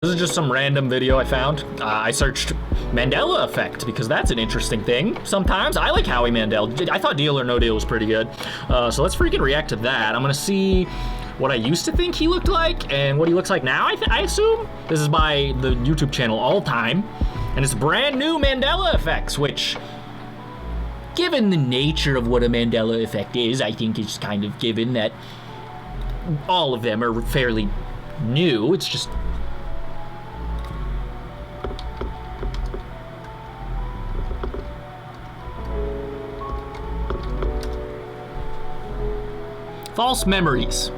This is just some random video I found. I searched Mandela effect because that's an interesting thing. Sometimes I like Howie Mandel. I thought Deal or No Deal was pretty good. So let's freaking react to that. I'm gonna see what I used to think he looked like and what he looks like now, I assume. This is by the YouTube channel All Time. And it's brand new Mandela effects, which, given the nature of what a Mandela effect is, I think it's kind of given that all of them are fairly new. It's just false memories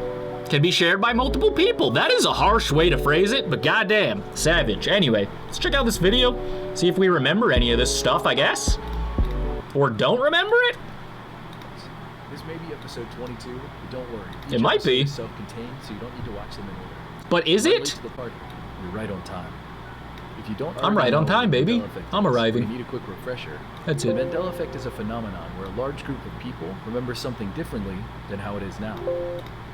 can be shared by multiple people. That is a harsh way to phrase it, but goddamn, savage. Anyway, let's check out this video, see if we remember any of this stuff, I guess. Or don't remember it? This may be episode 22, but don't worry. It might be. Self-contained, so you don't need to watch them in order. But is it? To the party. You're right on time. If you don't I'm right on time, baby. I'm arriving. You need a quick refresher. That's it. it. The Mandela effect is a phenomenon where a large group of people remember something differently than how it is now.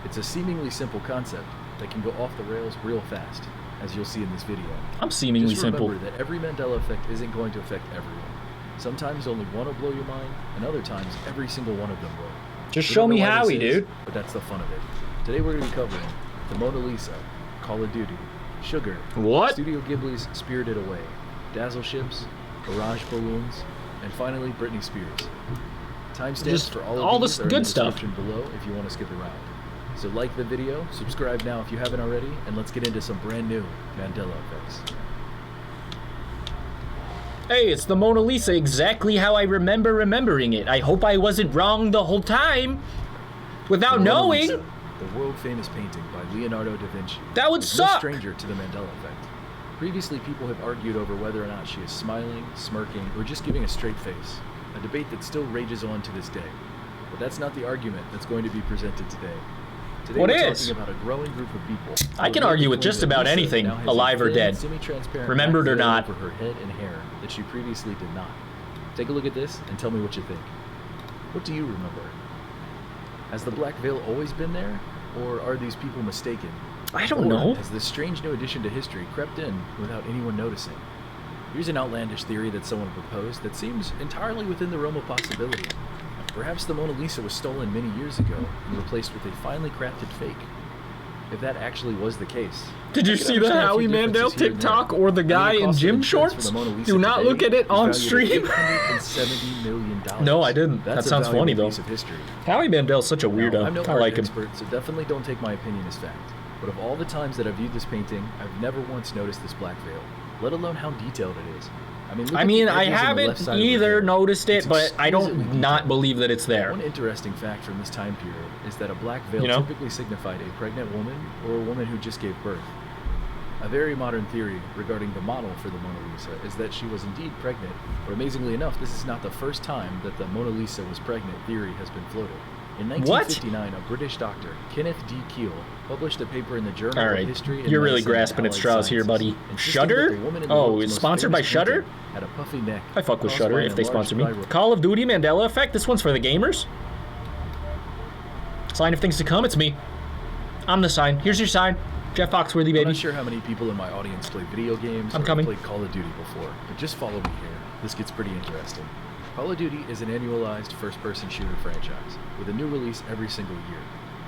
It's a seemingly simple concept that can go off the rails real fast, as you'll see in this video. I'm seemingly simple. Remember that every Mandela effect isn't going to affect everyone. Sometimes only one will blow your mind, and other times every single one of them will. Just show me Howie, dude. But that's the fun of it. Today we're going to be covering the Mona Lisa, Call of Duty, Sugar, what? Studio Ghibli's Spirited Away, Dazzle Ships, Barrage Balloons, and finally Britney Spears. Timestamps for all this good stuff below if you want to skip around. So like the video, subscribe now if you haven't already, and let's get into some brand new Mandela effects. Hey, it's the Mona Lisa, exactly how I remember remembering it. I hope I wasn't wrong the whole time. Without knowing. Lisa, the world-famous painting by Leonardo da Vinci. That would suck. No stranger to the Mandela effect. Previously, people have argued over whether or not she is smiling, smirking, or just giving a straight face. A debate that still rages on to this day. But that's not the argument that's going to be presented today. Today we're talking about a growing group of people. I can argue with just about anything, alive or dead. Remembered or not. Over her head and hair that she previously did not. Take a look at this and tell me what you think. What do you remember? Has the black veil always been there, or are these people mistaken? I don't know. Has this strange new addition to history crept in without anyone noticing? Here's an outlandish theory that someone proposed that seems entirely within the realm of possibility. Perhaps the Mona Lisa was stolen many years ago and replaced with a finely crafted fake. If that actually was the case. Did you see the Howie Mandel TikTok or the guy in gym shorts? Do not look at it on stream. $870 million. No, I didn't. That sounds funny though. Howie Mandel's such a weirdo. I'm no I like him. Expert, so definitely don't take my opinion as fact. But of all the times that I've viewed this painting, I've never once noticed this black veil, let alone how detailed it is. I mean, I haven't either noticed it, but I don't not believe that it's there. One interesting fact from this time period is that a black veil typically signified a pregnant woman or a woman who just gave birth. A very modern theory regarding the model for the Mona Lisa is that she was indeed pregnant, but amazingly enough, this is not the first time that the Mona Lisa was pregnant theory has been floated. In 1959, a British doctor, Kenneth D. Keel, published a paper in the Journal of History and You're really Medicine grasping at Allied straws here, buddy. Shudder? Oh, it's sponsored by Shudder? Had a puffy neck. I fuck with Shudder if they sponsor me. Call of Duty Mandela effect. This one's for the gamers. Sign of things to come. It's me. I'm the sign. Here's your sign. Jeff Foxworthy, baby. I'm not sure how many people in my audience play video games or played Call of Duty before, but just follow me here. This gets pretty interesting. Call of Duty is an annualized first-person shooter franchise, with a new release every single year.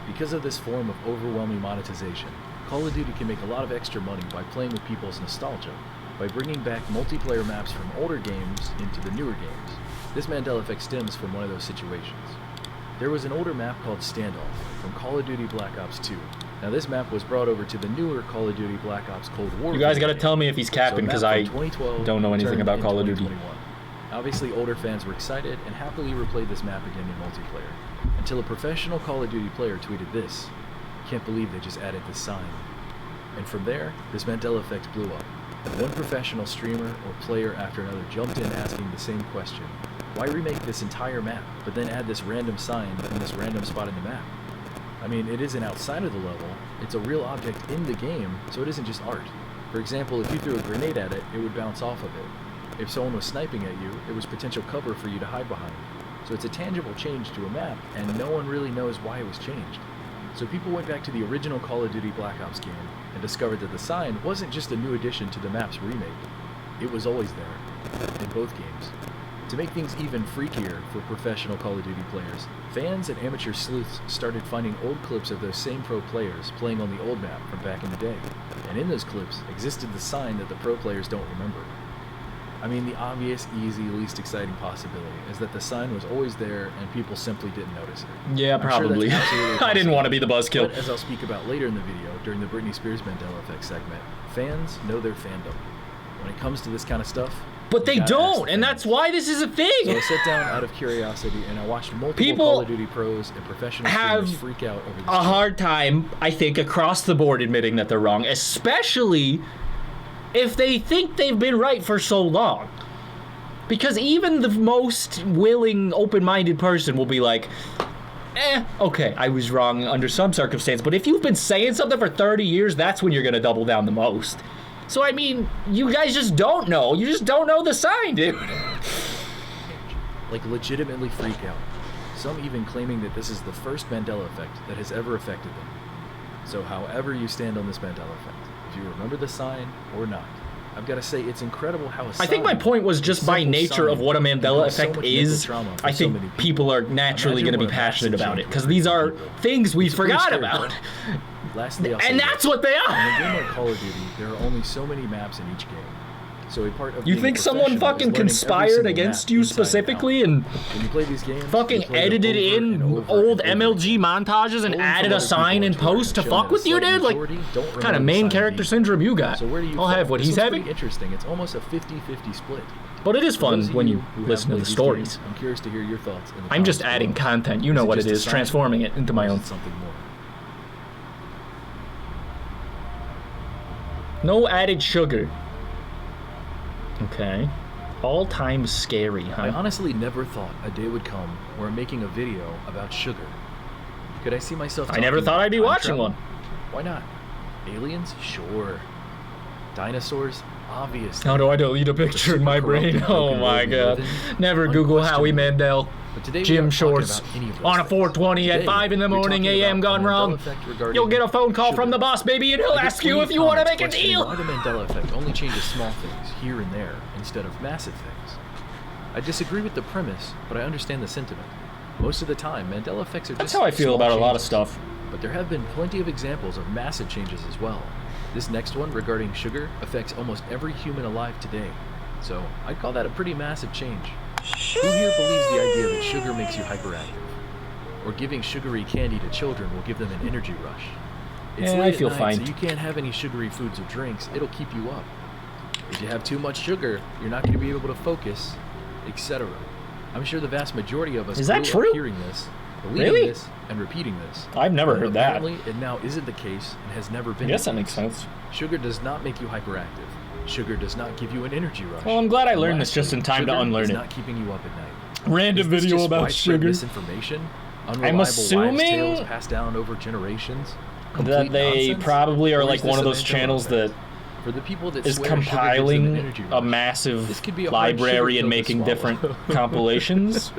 Because of this form of overwhelming monetization, Call of Duty can make a lot of extra money by playing with people's nostalgia, by bringing back multiplayer maps from older games into the newer games. This Mandela effect stems from one of those situations. There was an older map called Standoff from Call of Duty Black Ops 2. Now this map was brought over to the newer Call of Duty Black Ops Cold War. You guys gotta tell me if he's capping, because I don't know anything about Call of Duty. Obviously, older fans were excited and happily replayed this map again in multiplayer, until a professional Call of Duty player tweeted this: "Can't believe they just added this sign." And from there, this Mandela effect blew up. And one professional streamer or player after another jumped in asking the same question: why remake this entire map, but then add this random sign in this random spot in the map? I mean, it isn't outside of the level, it's a real object in the game, so it isn't just art. For example, if you threw a grenade at it, it would bounce off of it. If someone was sniping at you, it was potential cover for you to hide behind. So it's a tangible change to a map, and no one really knows why it was changed. So people went back to the original Call of Duty Black Ops game and discovered that the sign wasn't just a new addition to the map's remake. It was always there, in both games. To make things even freakier for professional Call of Duty players, fans and amateur sleuths started finding old clips of those same pro players playing on the old map from back in the day. And in those clips existed the sign that the pro players don't remember. I mean, the obvious, easy, least exciting possibility is that the sign was always there and people simply didn't notice it. Yeah, probably. Sure I didn't want to be the buzzkill. But as I'll speak about later in the video, during the Britney Spears Mandela effect segment, fans know their fandom. When it comes to this kind of stuff, but they don't, and that's why this is a thing. So I sat down out of curiosity and I watched multiple People Call of Duty pros and professional streamers freak out over this. A hard time, I think, across the board admitting that they're wrong, especially if they think they've been right for so long. Because even the most willing, open-minded person will be like, okay, I was wrong under some circumstance. But if you've been saying something for 30 years, that's when you're going to double down the most. So, I mean, you guys just don't know. You just don't know the sign, dude. Like, legitimately freak out. Some even claiming that this is the first Mandela effect that has ever affected them. So, however you stand on this Mandela effect, if you remember the sign or not, I've got to say it's incredible how a sign, I think my point was just by nature of what a Mandela effect is, I think people are naturally going to be passionate about it, because these are things we forgot about. Lastly, and that's what they are! In a game like Call of Duty, there are only so many maps in each game. So a part of you think someone fucking conspired against you specifically and when you play these games, fucking edited in old MLG montages and added a sign in post to fuck with you, dude? Like, what kind of main character syndrome you got? So where do you I'll have what he's having. Interesting. It's almost a 50-50 split. But it is fun when you listen to the stories. I'm curious to hear your thoughts. I'm just adding content. You know what it is, transforming it into my own. Something more. No added sugar. Okay. All-time scary, huh? I honestly never thought a day would come where I'm making a video about sugar. Could I see myself I never thought I'd be watching one. Why not? Aliens? Sure. Dinosaurs? Obviously. How do I delete a picture in my brain? Oh my god. Never Google Howie Mandel. Gym shorts on a 420 at 5 in the morning AM gone wrong. You'll get a phone call from the boss, baby, and he'll ask you if you want to make a deal. Why the Mandela effect only changes small things here and there instead of massive things. I disagree with the premise, but I understand the sentiment. Most of the time, Mandela effects are just That's how I feel about a lot of stuff. But there have been plenty of examples of massive changes as well. This next one regarding sugar affects almost every human alive today. So I'd call that a pretty massive change. Who here believes the idea that sugar makes you hyperactive? Or giving sugary candy to children will give them an energy rush? It's late I feel at night, fine. so you can't have any sugary foods or drinks. It'll keep you up. If you have too much sugar, you're not going to be able to focus, etc. I'm sure the vast majority of us Is that grew up true? hearing this, believing Really? this, and repeating this. I've never But heard that. apparently, it now isn't the case and has never been. I guess the that makes case. sense. Sugar does not make you hyperactive. Sugar does not give you an energy rush. Well, I'm glad I And learned this just in time to sugar unlearn is it. not keeping you up at night. Random Is this video just about widespread sugar. Misinformation? Unreliable assuming wives' tales passed down over generations? That Complete they nonsense? probably are Or like is one this of a those Mandela channels effect? that For the people that is swear sugar gives them an compiling energy a rush, massive this could be a hard library sugar and pill to making swallow. different compilations,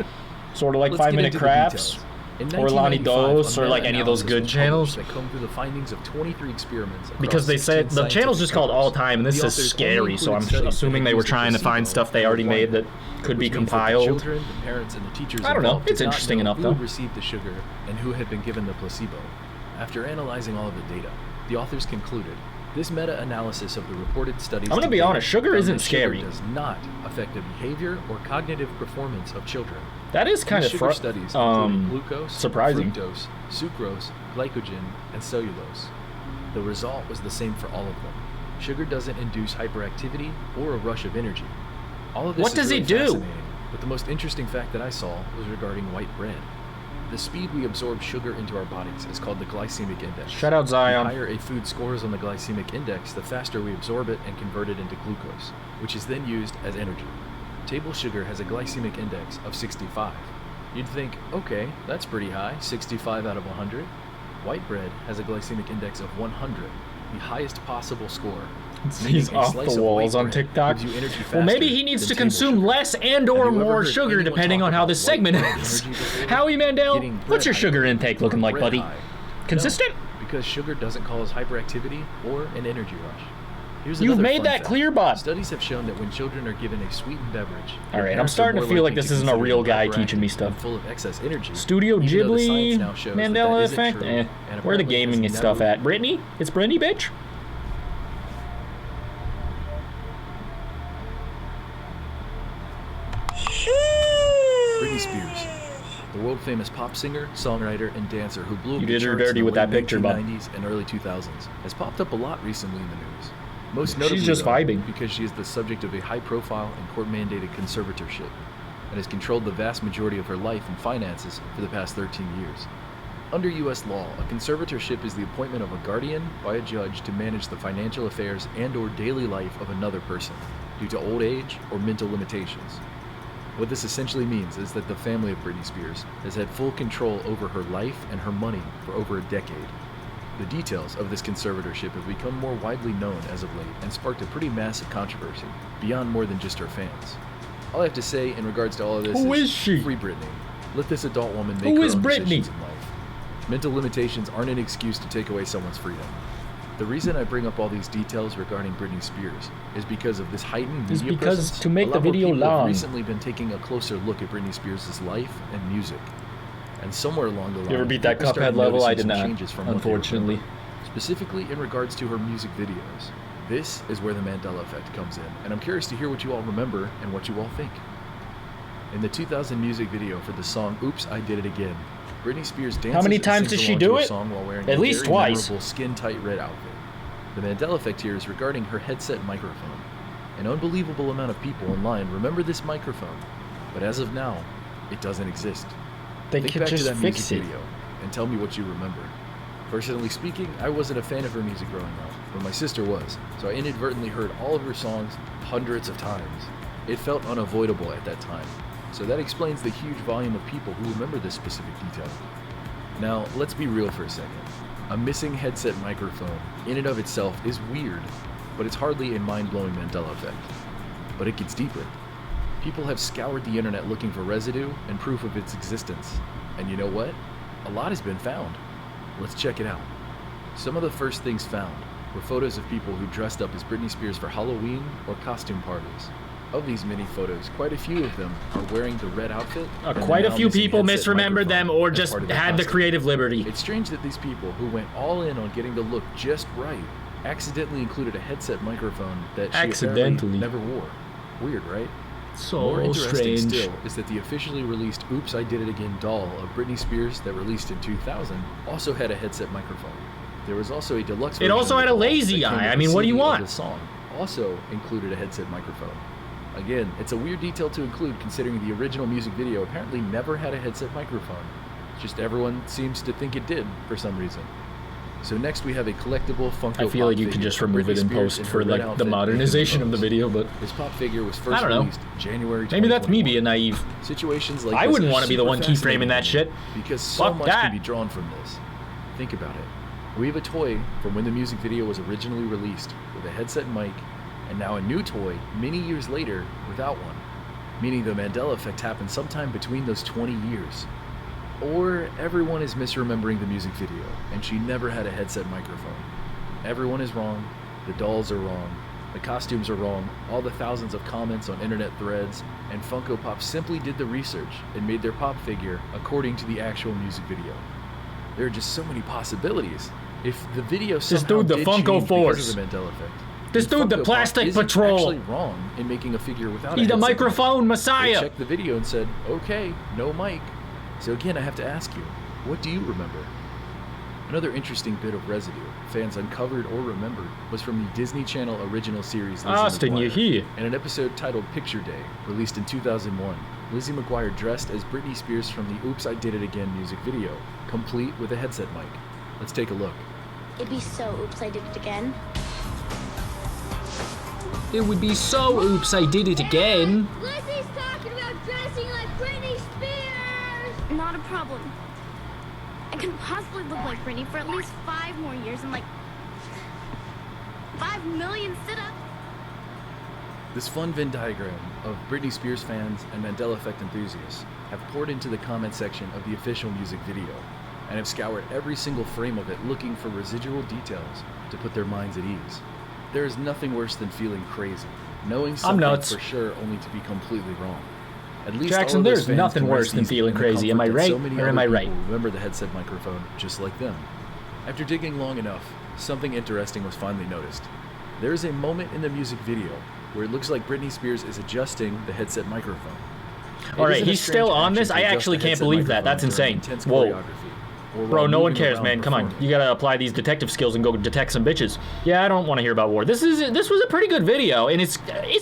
sort of like Let's get 5-Minute into the Crafts. details. In or 1995, lonniedos, a or like any of those meta-analysis good was channels. published that combed through the findings of 23 experiments across Because they said 16 the channel's just called scientific All Time, and this The is authors scary. only So I'm included studies assuming that they were used a trying to find placebo stuff they already or made that could be which means that compiled. The children, the parents, and the teachers I don't know. involved It's did not interesting know enough, who though. received the sugar and who had been given the placebo. After analyzing all of the data, the authors concluded this meta-analysis of the reported studies. I'm gonna be honest, sugar found isn't that sugar scary. does not affect the behavior or cognitive performance of children. That is kind These of sugar studies including glucose, surprising. fructose, sucrose, glycogen, and cellulose. The result was the same for all of them. Sugar doesn't induce hyperactivity or a rush of energy. All of this What is does really it do? fascinating, but the most interesting fact that I saw was regarding white bread. The speed we absorb sugar into our bodies is called the glycemic index. Shout out Zion. The higher a food scores on the glycemic index, the faster we absorb it and convert it into glucose, which is then used as energy. Table sugar has a glycemic index of 65. You'd think, okay, that's pretty high, 65 out of 100. White bread has a glycemic index of 100, the highest possible score. He's off the walls on TikTok. Well, maybe he needs to consume less and or more sugar depending on how this segment ends. Howie Mandel, what's your sugar intake looking like, buddy? Consistent? because sugar doesn't cause hyperactivity or an energy rush. Here's You've another made fun that fact. clear, bud. Studies have shown that when children are given a sweetened beverage, All right, I'm parents are starting to more feel like likely this isn't a consider real them guy hyperactive teaching me and stuff. full of excess energy. Studio even though the Ghibli, science now shows that Mandela isn't effect. true, Where and the apparently gaming has and stuff never- at? Britney? It's Britney, bitch. Britney Spears, the world-famous pop singer, songwriter, and dancer who blew up You the did her charts dirty in the with that late picture, bud. 1990s and early 2000s, has popped up a lot recently in the news. Most She's notably, just though, vibing. because she is the subject of a high-profile and court-mandated conservatorship, and has controlled the vast majority of her life and finances for the past 13 years. Under U.S. law, a conservatorship is the appointment of a guardian by a judge to manage the financial affairs and/or daily life of another person due to old age or mental limitations. What this essentially means is that the family of Britney Spears has had full control over her life and her money for over a decade. The details of this conservatorship have become more widely known as of late and sparked a pretty massive controversy beyond more than just her fans. All I have to say in regards to all of this Who is she? free Britney. Let this adult woman make Who her is own Britney? decisions in life. Mental limitations aren't an excuse to take away someone's freedom. The reason I bring up all these details regarding Britney Spears is because of this heightened Is media because presence. to make a the lot more video people have long. recently been taking a closer look at Britney Spears' life and music. And somewhere along the line, You ever beat that people started Cuphead level? I noticing did some not, changes from what they unfortunately. remember, specifically in regards to her music videos. This is where the Mandela effect comes in, and I'm curious to hear what you all remember and what you all think. In the 2000 music video for the song "Oops, I Did It Again," Britney Spears dances How many and times sings does she along do to a it? song while wearing At a least very twice. memorable skin-tight red outfit. The Mandela effect here is regarding her headset microphone. An unbelievable amount of people online remember this microphone, but as of now, it doesn't exist. They Think could back to just that fix music it. video and tell me what you remember. Personally speaking, I wasn't a fan of her music growing up, but my sister was, so I inadvertently heard all of her songs hundreds of times. It felt unavoidable at that time, so that explains the huge volume of people who remember this specific detail. Now, let's be real for a second. A missing headset microphone, in and of itself, is weird, but it's hardly a mind-blowing Mandela effect. But it gets deeper. People have scoured the internet looking for residue and proof of its existence. And you know what? A lot has been found. Let's check it out. Some of the first things found were photos of people who dressed up as Britney Spears for Halloween or costume parties. Of these many photos, quite a few of them are wearing the red outfit. and the Quite a now few missing people headset misremembered them microphone or as just part of their had the costume. creative liberty. It's strange that these people who went all in on getting the look just right accidentally included a headset microphone that she apparently Accidentally. never wore. Weird, right? So More interesting strange. still is that the officially released "Oops, I Did It Again" doll of Britney Spears that released in 2000 also had a headset microphone. There was also a deluxe version also of had the a doll lazy that came eye. with I a mean, what do you CD of want? The song also included a headset microphone. Again, it's a weird detail to include considering the original music video apparently never had a headset microphone. Just everyone seems to think it did for some reason. So next we have a collectible Funko I feel like Pop you could figure just of remove Britney it in Spears post in for her red like the outfit modernization of the with video, but This pop figure was first I don't know. released January 2021. maybe that's me being naive. Situations like I this wouldn't are want to be the super one keyframing fascinating that to me shit. because so Fuck much that. can be drawn from this. Think about it. We have a toy from when the music video was originally released with a headset and mic, and now a new toy many years later without one, meaning the Mandela effect happened sometime between those 20 years. Or everyone is misremembering the music video, and she never had a headset microphone. Everyone is wrong, the dolls are wrong, the costumes are wrong, all the thousands of comments on internet threads, and Funko Pop simply did the research and made their pop figure according to the actual music video. There are just so many possibilities. If the video somehow dude, the did Funko change Force. because of the Mandela effect, This then dude, the Funko Pop Plastic isn't Patrol. actually wrong in making a figure without He's a the headset mic. microphone They messiah. checked the video and said, okay, no mic. So again, I have to ask you, what do you remember? Another interesting bit of residue fans uncovered or remembered was from the Disney Channel original series Lizzie Austin, you McGuire, here? and an episode titled Picture Day, released in 2001. Lizzie McGuire dressed as Britney Spears from the Oops, I Did It Again music video, complete with a headset mic. Let's take a look. It'd be so oops, I did it again. It would be so oops, I did it again. Lizzie's talking about dressing like Britney Spears! Not a problem. I couldn't possibly look like Britney for at least 5 more years and like 5 million sit-ups. This fun Venn diagram of Britney Spears fans and Mandela effect enthusiasts have poured into the comment section of the official music video, and have scoured every single frame of it looking for residual details to put their minds at ease. There is nothing worse than feeling crazy, knowing something nuts. for sure only to be completely wrong. At least Jackson, all of those there's fans nothing can worse rest than easy feeling in the crazy. Am I comfort that right so many or am other I right? people remember the headset microphone just like them. After digging long enough, something interesting was finally noticed. There is a moment in the music video where it looks like Britney Spears is adjusting the headset microphone. All right, isn't a he's strange still on action this? to I adjust actually the can't headset believe that. That's microphone during insane. intense Whoa. choreography, or Bro, while no one moving cares, around man. Come on. performing. You gotta apply these detective skills and go detect some bitches. Yeah, I don't want to hear about war. This was a pretty good video, and it's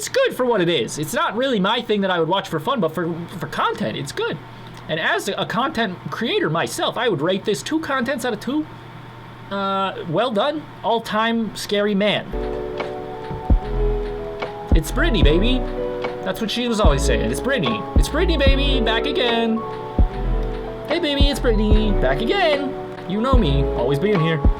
good for what it is. It's not really my thing that I would watch for fun, but for content, it's good. And as a content creator myself, I would rate this 2 contents out of 2. Well done. All-time scary man. It's Britney, baby. That's what she was always saying. It's Britney. It's Britney, baby. Back again. Hey, baby, it's Britney. Back again. You know me. Always being here.